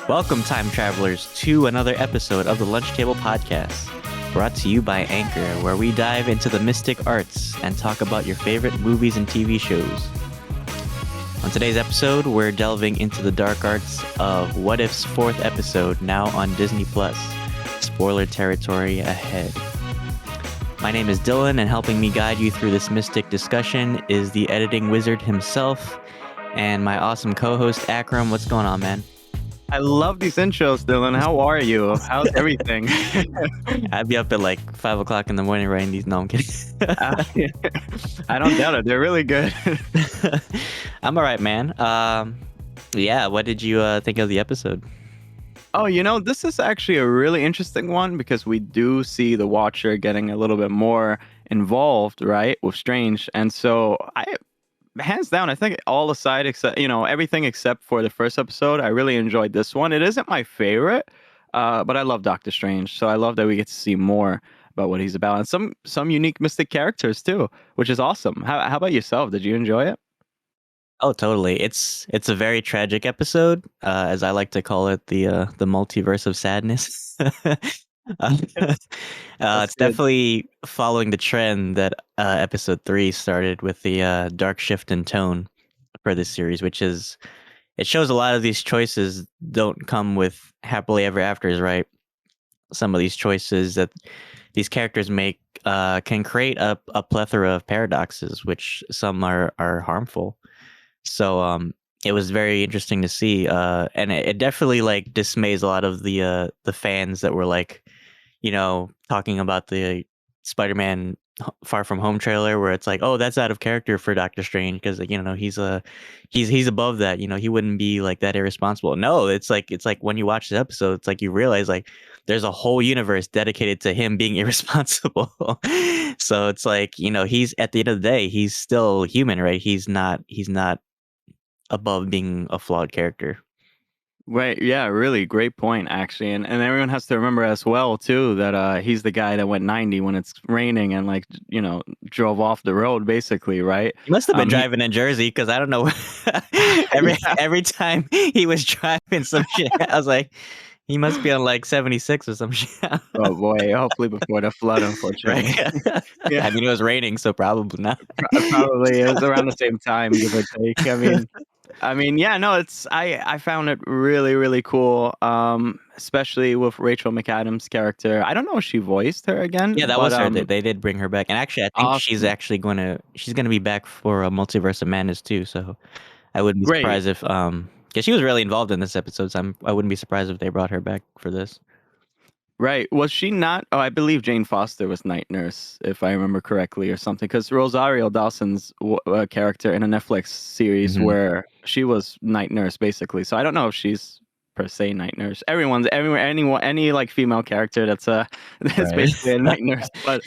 Welcome, time travelers, to another episode of the Lunch Table Podcast, brought to you by Anchor, where we dive into the mystic arts and talk about your favorite movies and TV shows. On today's episode, we're delving into the dark arts of What If's fourth episode, now on Disney+. Spoiler territory ahead. My name is Dylan, and helping me guide you through this mystic discussion is the editing wizard himself, and my awesome co-host, Akram. What's going on, man? I love these intros, Dylan. How are you? How's everything? I'd be up at like 5 o'clock in the morning writing these. No, I'm kidding. I don't doubt it. They're really good. I'm all right, man. Yeah, what did you think of the episode? Oh, this is actually a really interesting one because we do see the Watcher getting a little bit more involved, right, with Strange. And so hands down, I think all aside, except, everything except for the first episode, I really enjoyed this one. It isn't my favorite, but I love Doctor Strange. So I love that we get to see more about what he's about and some unique mystic characters too, which is awesome. How about yourself? Did you enjoy it? Oh, totally. It's a very tragic episode, as I like to call it, the Multiverse of Sadness. It's Good. definitely following the trend that episode 3 started with the dark shift in tone for this series, which is, it shows a lot of these choices don't come with happily ever afters, right? Some of these choices that these characters make can create a plethora of paradoxes, which some are harmful. So it was very interesting to see, and it definitely like dismays a lot of the fans that were like, talking about the Spider-Man Far From Home trailer, where it's like, oh, that's out of character for Doctor Strange because he's above that. He wouldn't be like that irresponsible. No, it's like when you watch the episode, it's like you realize like there's a whole universe dedicated to him being irresponsible. So it's like, he's, at the end of the day, he's still human, right? He's not above being a flawed character. Right. Yeah, really great point, actually. And everyone has to remember as well, too, that he's the guy that went 90 when it's raining and, like, drove off the road, basically, right? He must have been He- driving in Jersey because I don't know. Yeah. Every time he was driving some shit, I was like, he must be on like 76 or some shit. Oh, boy. Hopefully before the flood, Right. unfortunately. Yeah. I mean, it was raining, so probably not. Probably it was around the same time, give or take. Yeah, no, I found it really, really cool. Especially with Rachel McAdams' character. I don't know if she voiced her again, Yeah, that but was her. They did bring her back, and actually, I think she's awesome. actually gonna be back for a Multiverse of Madness too. So I wouldn't be Great. surprised if because she was really involved in this episode. So I wouldn't be surprised if they brought her back for this. Right. Was she not? Oh, I believe Jane Foster was night nurse, if I remember correctly, or something. Because Rosario Dawson's character in a Netflix series Mhm. where she was night nurse, basically. So I don't know if she's per se night nurse. Anyone, any like female character that's that's Right. basically a night nurse. But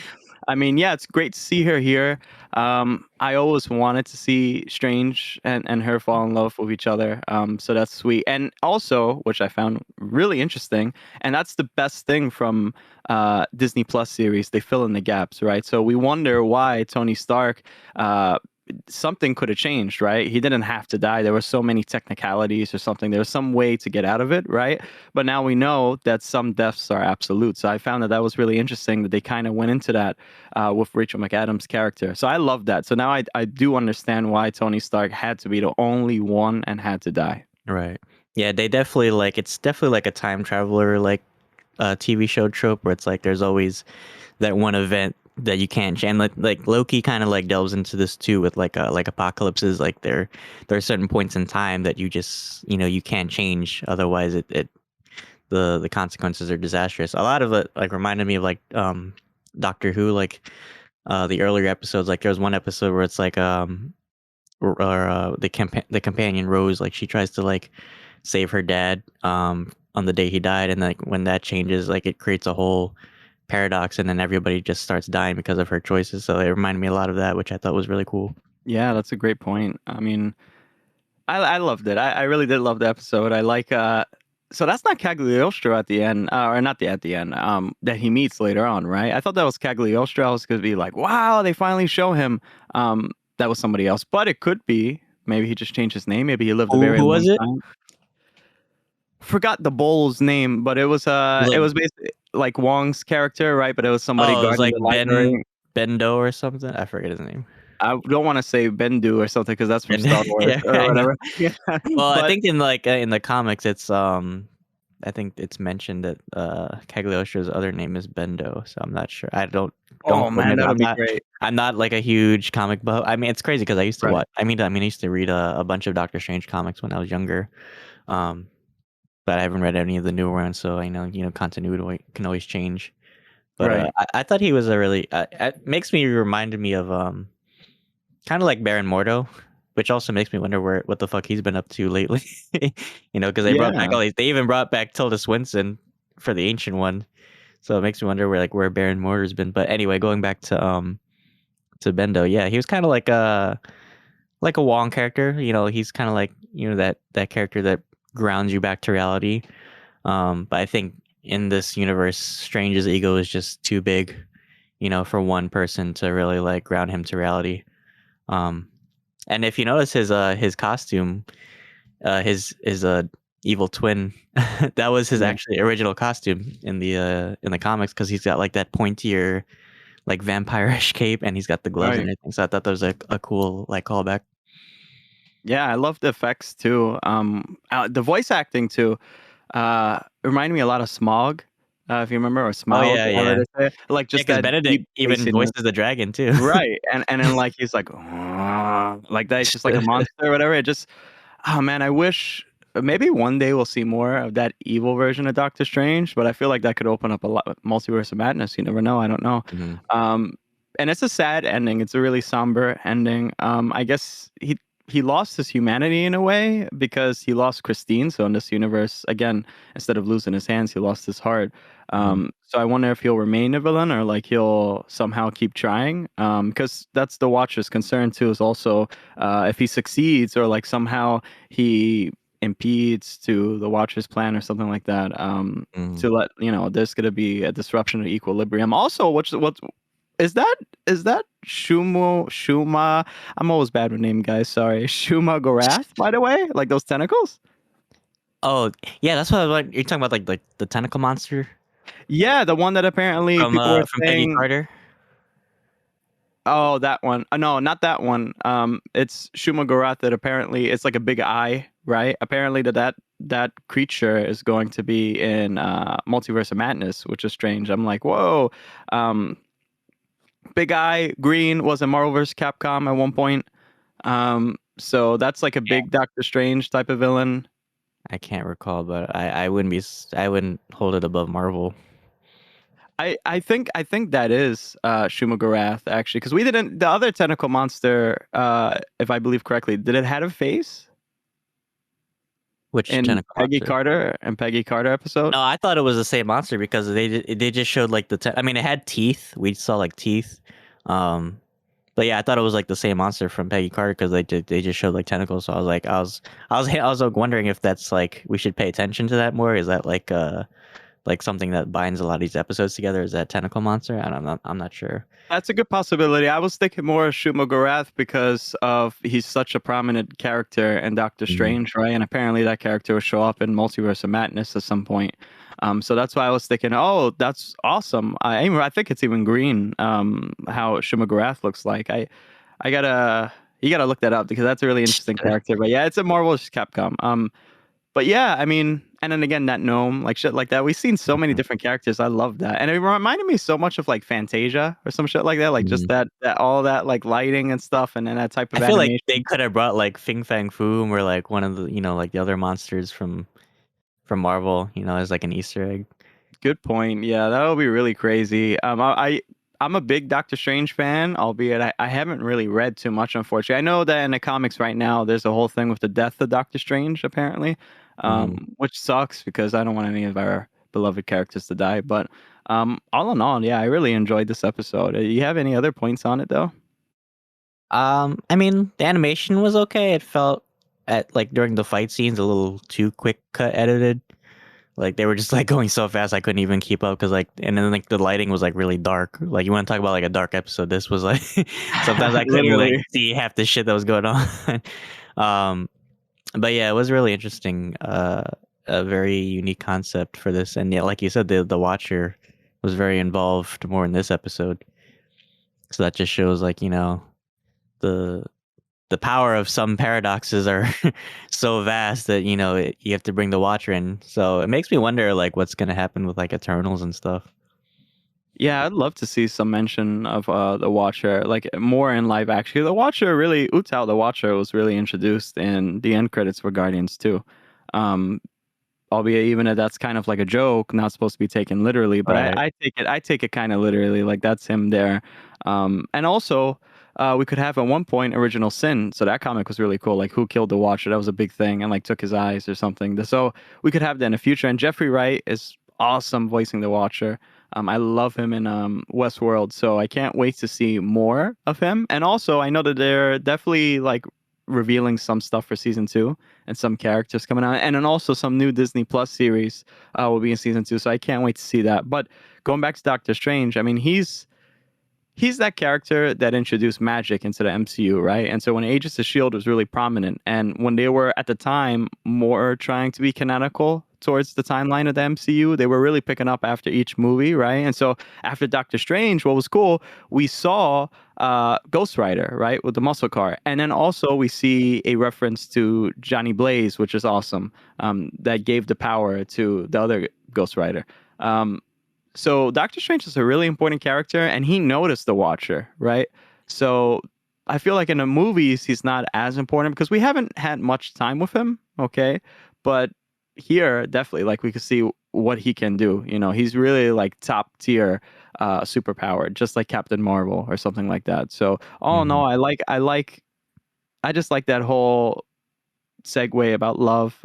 yeah, it's great to see her here. I always wanted to see Strange and her fall in love with each other. So that's sweet. And also, which I found really interesting, and that's the best thing from Disney Plus series, they fill in the gaps, right? So we wonder why Tony Stark, something could have changed, right? He didn't have to die. There were so many technicalities or something. There was some way to get out of it, right? But now we know that some deaths are absolute. So I found that was really interesting that they kind of went into that with Rachel McAdams' character. So I love that. So now I do understand why Tony Stark had to be the only one and had to die. Right. Yeah, they definitely it's definitely like a time traveler like TV show trope where it's like there's always that one event that you can't change. And like Loki kind of like delves into this too with like apocalypses. Like there are certain points in time that you just you can't change, otherwise the consequences are disastrous. A lot of it like reminded me of like Doctor Who, like the earlier episodes. Like there was one episode where it's like the companion Rose, like she tries to like save her dad on the day he died, and like when that changes, like it creates a whole paradox, and then everybody just starts dying because of her choices. So it reminded me a lot of that, which I thought was really cool. Yeah, that's a great point. I loved it. I really did love the episode. I like so that's not Cagliostro at the end, or not at the end, that he meets later on, right? I thought that was Cagliostro. I was gonna be like, wow, they finally show him. That was somebody else, but it could be maybe he just changed his name. Maybe he lived a very Who long was it? time. forgot the bull's name, but it was Like, basically like Wong's character, right? But it was somebody oh, it was guarding like the library. Bendo or something. I forget his name. I don't want to say Bendu or something because that's from Ben, Star Wars yeah, or I know. whatever. Yeah, Well, I but think in the comics, it's I think it's mentioned that Cagliostro's other name is Bendo, so I'm not sure. Don't oh quote me. man, that would be great. I'm not like a huge comic buff. I mean, it's crazy because I used to Right, watch. I used to read a bunch of Doctor Strange comics when I was younger. Um, but I haven't read any of the newer ones, so I know continuity can always change. But right. I thought he was a really. It makes me reminded me of kind of like Baron Mordo, which also makes me wonder what the fuck he's been up to lately. Because they brought back Yeah, all these. They even brought back Tilda Swinton for the ancient one, so it makes me wonder where Baron Mordo's been. But anyway, going back to Bendo, yeah, he was kind of like a Wong character. He's kind of like that character that grounds you back to reality. But I think in this universe, Strange's ego is just too big, for one person to really like ground him to reality. Um, and if you notice his costume, his evil twin, that was his yeah, actually original costume in the comics because he's got like that pointier like vampire-ish cape and he's got the gloves and right. everything. So I thought that was a cool like callback. Yeah, I love the effects too. The voice acting too. Reminded me a lot of Smog, if you remember, or Oh Smaug, yeah, however yeah, they say it. Like yeah. just Because that Benedict deep even bassiness. voices the dragon too. Right, and then like he's like, like that. It's just like a monster or whatever. It just, oh man, I wish maybe one day we'll see more of that evil version of Doctor Strange. But I feel like that could open up a lot, Multiverse of Madness. You never know. I don't know. Mhm. Um, and it's a sad ending. It's a really somber ending. I guess he lost his humanity in a way because he lost Christine. So in this universe, again, instead of losing his hands, he lost his heart. Mhm. So I wonder if he'll remain a villain or like he'll somehow keep trying. Because that's the Watcher's concern too. Is also if he succeeds or like somehow he impedes to the Watcher's plan or something like that. Mhm. To let there's going to be a disruption of equilibrium. Also, what's is that Shuma? I'm always bad with name guys. Sorry, Shuma Gorath. By the way, like those tentacles. Oh yeah, that's what I was like. You're talking about like the tentacle monster Yeah, the one that apparently people were from Peggy saying. Carter. Oh, that one. No, not that one. It's Shuma Gorath. That apparently it's like a big eye, right? Apparently that creature is going to be in Multiverse of Madness, which is strange. I'm like, whoa. Um, Big Eye Green was in Marvel vs. Capcom at one point. So that's like a big Doctor Strange type of villain. I can't recall, but I wouldn't hold it above Marvel. I think that is Shuma Gorath actually, because we didn't the other tentacle monster, if I believe correctly, did it had a face Which in tentacle monster? Peggy Carter episode? No, I thought it was the same monster because they just showed like I mean, it had teeth. We saw like teeth. Um, but yeah, I thought it was like the same monster from Peggy Carter because they just showed like tentacles. So I was like, I was like, wondering if that's like we should pay attention to that more. Is that like something that binds a lot of these episodes together? Is that tentacle monster? I'm not sure. That's a good possibility. I was thinking more of Shuma Gorath because of he's such a prominent character in Doctor Mhm. Strange, right? And apparently that character will show up in Multiverse of Madness at some point. So that's why I was thinking, oh, that's awesome. I think it's even green. How Shuma Gorath looks like. I gotta you gotta look that up because that's a really interesting character. But yeah, it's a Marvel vs. Capcom. But yeah, I mean, and then again, that gnome, like shit like that. We've seen so many Mhm. different characters. I love that, and it reminded me so much of like Fantasia or some shit like that. Like just Mhm. that all that like lighting and stuff, and then that type I of feel like they animation. could have brought like Fing Fang Foom or like one of the like the other monsters from Marvel, as like an Easter egg. Good point. Yeah, that would be really crazy. I'm a big Doctor Strange fan, albeit I haven't really read too much, unfortunately. I know that in the comics right now, there's a whole thing with the death of Doctor Strange, apparently, Mhm. which sucks because I don't want any of our beloved characters to die. But all in all, yeah, I really enjoyed this episode. You have any other points on it, though? I mean, the animation was okay. It felt at like during the fight scenes a little too quick cut edited. Like they were just like going so fast I couldn't even keep up because like and then like the lighting was like really dark. Like you want to talk about like a dark episode? This was like sometimes I couldn't even like Literally. see half the shit that was going on. um, but yeah, it was really interesting. a very unique concept for this. And yeah, like you said, the Watcher was very involved more in this episode. So that just shows, like, the the power of some paradoxes are so vast that you have to bring the Watcher in. So it makes me wonder, like, what's gonna happen with like Eternals and stuff. Yeah, I'd love to see some mention of the Watcher, like more in live action. The Watcher really, Utao the Watcher was really introduced in the end credits for Guardians too. Um, Albeit even if that's kind of like a joke, not supposed to be taken literally, but Right. I take it kind of literally, like that's him there. And also, we could have at one point Original Sin, so that comic was really cool. Like who killed the Watcher? That was a big thing, and like took his eyes or something. So we could have that in the future. And Jeffrey Wright is awesome voicing the Watcher. I love him in Westworld, so I can't wait to see more of him. And also, I know that they're definitely like revealing some stuff for season 2 and some characters coming out, and then also some new Disney Plus series will be in season 2. So I can't wait to see that. But going back to Doctor Strange, I mean, he's that character that introduced magic into the MCU, right? And so when Agents of Shield was really prominent, and when they were at the time more trying to be canonical towards the timeline of the MCU, they were really picking up after each movie, right? And so after Doctor Strange, what was cool, we saw Ghost Rider, right, with the muscle car, and then also we see a reference to Johnny Blaze, which is awesome. That gave the power to the other Ghost Rider. So Doctor Strange is a really important character, and he noticed the Watcher, right? So I feel like in the movies he's not as important because we haven't had much time with him, okay? But here, definitely, like we could see what he can do. He's really like top tier, superpowered, just like Captain Marvel or something like that. So all in Mhm. all, I just like that whole segue about love.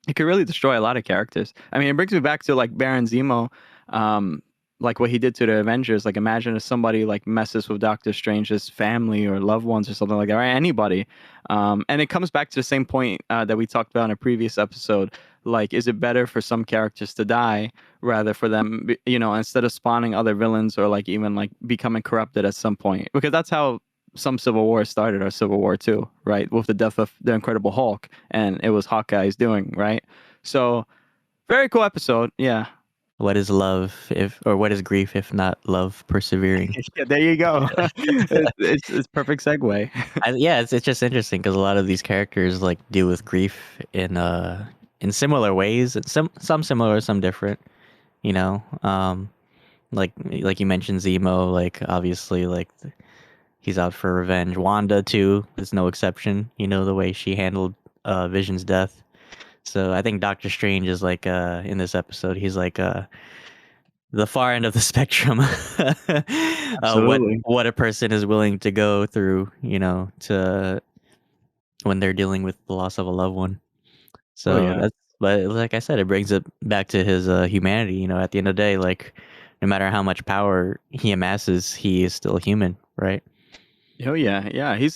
It could really destroy a lot of characters. I mean, it brings me back to like Baron Zemo, um, like what he did to the Avengers. Like, imagine if somebody like messes with Doctor Strange's family or loved ones or something like that, or anybody. And it comes back to the same point that we talked about in a previous episode. Like, is it better for some characters to die rather for them, instead of spawning other villains or like even like becoming corrupted at some point? Because that's how some Civil War started, our Civil War too, right? With the death of the Incredible Hulk, and it was Hawkeye's doing, right? So very cool episode. Yeah. What is love or what is grief if not love persevering? Yeah, there you go. It's perfect segue. Yeah, it's just interesting because a lot of these characters like deal with grief in similar ways, and some similar, some different. You know, like you mentioned Zemo, like obviously like he's out for revenge. Wanda too is no exception. The way she handled Vision's death. So I think Doctor Strange is like in this episode he's like the far end of the spectrum. What Absolutely. what a person is willing to go through, to when they're dealing with the loss of a loved one. Oh So yeah. that's but like I said, it brings it back to his humanity. At the end of the day, like no matter how much power he amasses, he is still human, right? Oh yeah, yeah. He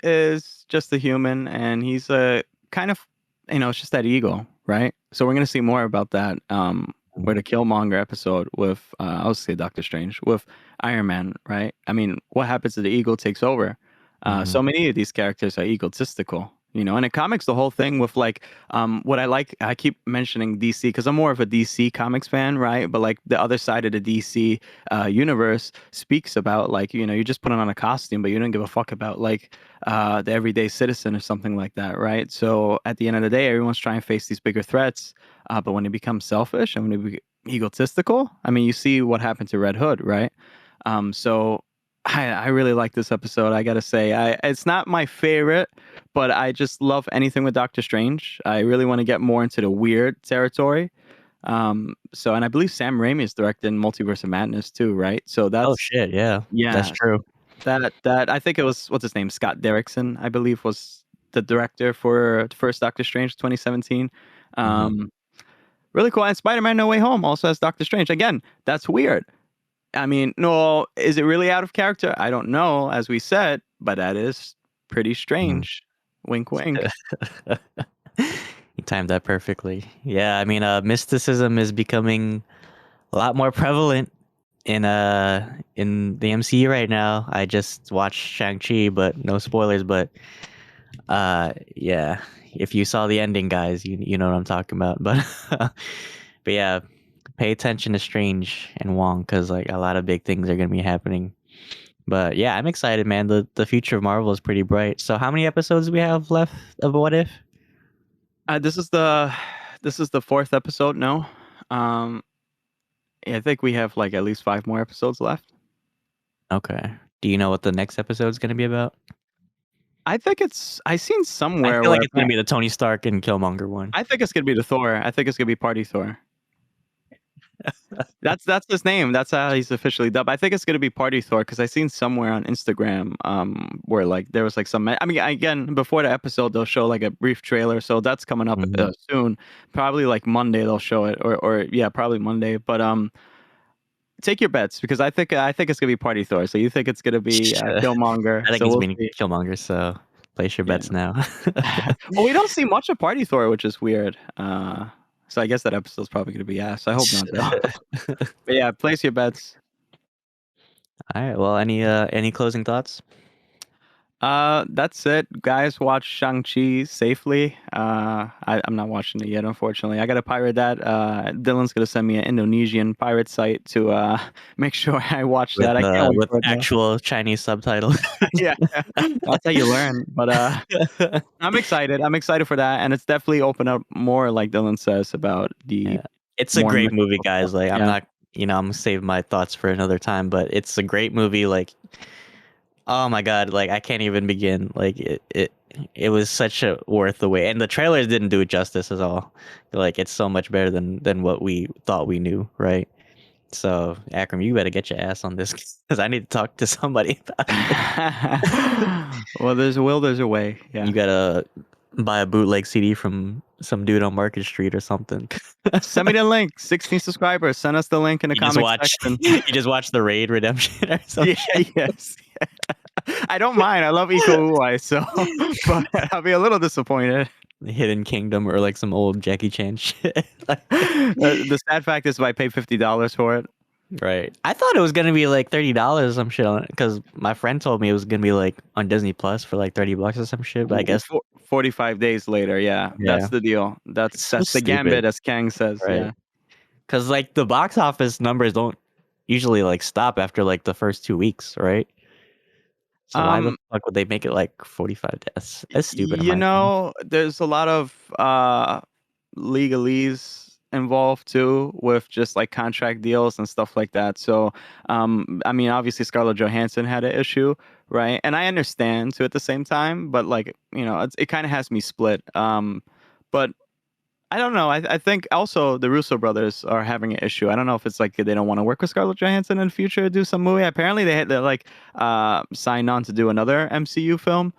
is just a human, and he's a kind of, it's just that ego, right? So we're gonna see more about that. With the Killmonger episode with I'll say Doctor Strange with Iron Man, right? I mean, what happens if the ego takes over? Mm-hmm. So many of these characters are egotistical. And in comics, the whole thing with like, what I like, I keep mentioning DC because I'm more of a DC comics fan, right? But like the other side of the DC universe speaks about like, you just put on a costume, but you don't give a fuck about like the everyday citizen or something like that, right? So at the end of the day, everyone's trying to face these bigger threats, but when they become selfish and when they be egotistical, I mean, you see what happened to Red Hood, right? So I really like this episode. I gotta say, it's not my favorite, but I just love anything with Doctor Strange. I really want to get more into the weird territory. And I believe Sam Raimi is directing Multiverse of Madness too, right? So Oh that's shit, yeah, that's yeah, true. that I think it was what's his name, Scott Derrickson, I believe, was the director for the first Doctor Strange, 2017. Hmm. Um, Really cool. And Spider-Man No Way Home also has Doctor Strange. Again, that's weird. I mean, no, is it really out of character? I don't know, as we said, but that is pretty strange. Wink, wink. You timed that perfectly. Yeah, I mean, mysticism is becoming a lot more prevalent in the MCU right now. I just watched Shang-Chi, but no spoilers, but Yeah. If you saw the ending, guys, you know what I'm talking about. But but yeah, pay attention to Strange and Wong because like a lot of big things are gonna be happening. But yeah, I'm excited, man. The future of Marvel is pretty bright. So how many episodes do we have left of What If? This is the fourth episode. No, um, I think we have like at least 5 more episodes left. Okay. Do you know what the next episode is gonna be about? I think I seen I somewhere feel like where it's gonna be the Tony Stark and Killmonger one. I think it's gonna be the Thor. I think it's gonna be Party Thor. That's his name. That's how he's officially dubbed. I think it's gonna be Party Thor because I seen somewhere on Instagram where like there was like some. I mean, again, before the episode they'll show like a brief trailer, so that's coming up Mhm. soon. Probably like Monday they'll show it, or yeah, probably Monday. But take your bets because I think it's gonna be Party Thor. So you think it's gonna be Killmonger? I think So he's we'll being see. Killmonger, so place your Yeah. bets now. Well, we don't see much of Party Thor, which is weird. So I guess that episode's probably gonna be ass. I hope not though. But yeah, place your bets. All right. Well, any closing thoughts? That's it. Guys, watch Shang-Chi safely. I'm not watching it yet, unfortunately. I gotta pirate that. Dylan's gonna send me an Indonesian pirate site to make sure I watch that. I can't wait With for it though. actual Chinese subtitles. Yeah, that's how you learn. But I'm excited. I'm excited for that, and it's definitely opened up more, like Dylan says, about the Yeah. It's a more great movie, mystical stuff. guys. Like I'm Yeah. not, I'm gonna save my thoughts for another time, but it's a great movie. Like, oh my God, like I can't even begin. Like it was such a worth the wait. And the trailers didn't do it justice at all. Like it's so much better than what we thought we knew, right? So, Akram, you better get your ass on this because I need to talk to somebody about it. Well, there's a will, there's a way. You Yeah. gotta buy a bootleg CD from some dude on Market Street or something. Send me the link. 16 subscribers. Send us the link in the You just comment watch section. you just watch the Raid Redemption or Yeah, something. yes. I don't mind. I love Iko Uwais, so but I'll be a little disappointed. The Hidden Kingdom or like some old Jackie Chan shit. The sad fact is, if I pay $50 for it, Right. I thought it was gonna be like $30 or some shit on it because my friend told me it was gonna be like on Disney Plus for like $30 or some shit. But I guess 45 days later, yeah, yeah, that's the deal. it's That's so that's the stupid, gambit, as Kang says. right? Yeah. Because like the box office numbers don't usually like stop after like the first 2 weeks, right? So why the Um, fuck would they make it like 45 days? That's stupid in you my opinion. know, there's a lot of legalese involved too with just like contract deals and stuff like that. So, I mean, obviously Scarlett Johansson had an issue, right? And I understand too at the same time, but like, it kind of has me split. But I don't know. I think also the Russo brothers are having an issue. I don't know if it's like they don't want to work with Scarlett Johansson in the future to do some movie. Apparently they're like signed on to do another MCU film.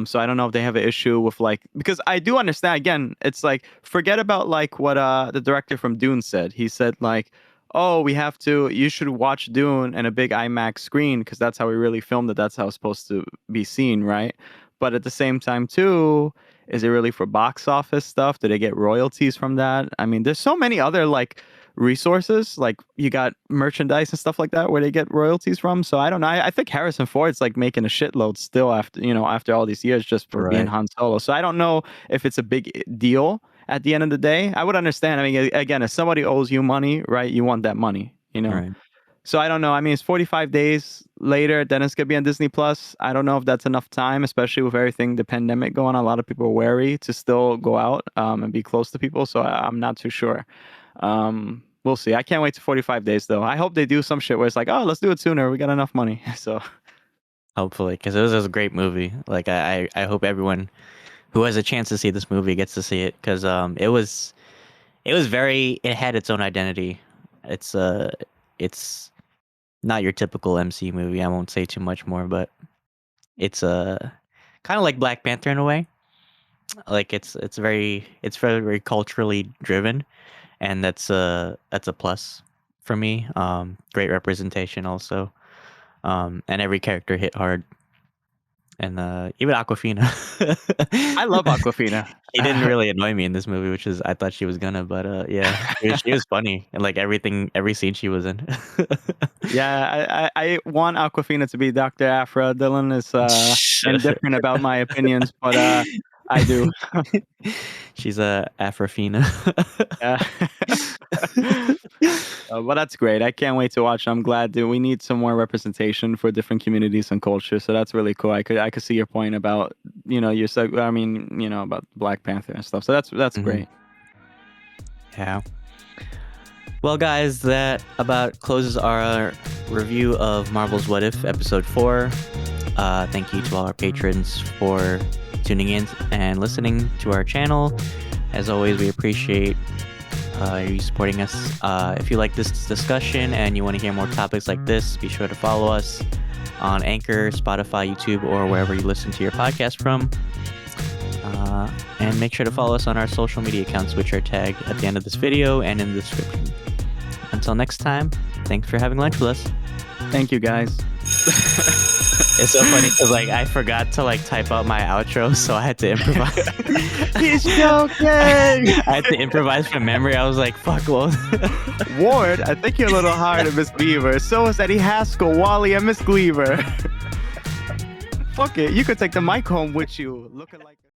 So I don't know if they have an issue with like, because I do understand, again, it's like forget about like what the director from Dune said. He said like, oh, you should watch Dune in a big IMAX screen because that's how we really filmed it. That's how it's supposed to be seen, right? But at the same time too, is it really for box office stuff? Do they get royalties from that? I mean, there's so many other like resources, like you got merchandise and stuff like that where they get royalties from. So I don't know. I think Harrison Ford's like making a shitload still after all these years just for being Right. Han Solo. So I don't know if it's a big deal at the end of the day. I would understand. I mean, again, if somebody owes you money, right, you want that money. Right. So I don't know. I mean, it's 45 days later, then it's gonna be on Disney Plus. I don't know if that's enough time, especially with everything, the pandemic going on. A lot of people are wary to still go out and be close to people. So I'm not too sure. We'll see. I can't wait to 45 days though. I hope they do some shit where it's like, oh, let's do it sooner. We got enough money. So Hopefully, because it was a great movie. Like I hope everyone who has a chance to see this movie gets to see it because it had its own identity. It's not your typical MC movie. I won't say too much more, but it's kind of like Black Panther in a way. Like it's very culturally driven, and that's a plus for me. Great representation also, and every character hit hard. and even Aquafina. I love Aquafina. She didn't really annoy me in this movie, which is I thought she was gonna, but yeah, she was funny and like every scene she was in. Yeah, I want Aquafina to be Dr. Afra. Dylan is indifferent about my opinions, but I do. She's a Afrofina. Yeah. But that's great. I can't wait to watch. I'm glad that we need some more representation for different communities and cultures. So that's really cool. I could see your point about you said about Black Panther and stuff. So that's great. Yeah. Well, guys, that about closes our review of Marvel's What If Episode 4. Thank you to all our patrons for tuning in and listening to our channel. As always, we appreciate you supporting us. If you like this discussion and you want to hear more topics like this, be sure to follow us on Anchor, Spotify, YouTube, or wherever you listen to your podcast from. And make sure to follow us on our social media accounts, which are tagged at the end of this video and in the description. Until next time, thanks for having lunch with us. Thank you, guys. It's so funny because I forgot to type out my outro, so I had to improvise. He's joking. I had to improvise from memory. I was like, "Fuck, well." Ward, I think you're a little hard on Miss Gleaver. So is Eddie Haskell, Wally, and Miss Gleaver. Fuck it, you could take the mic home with you, looking like.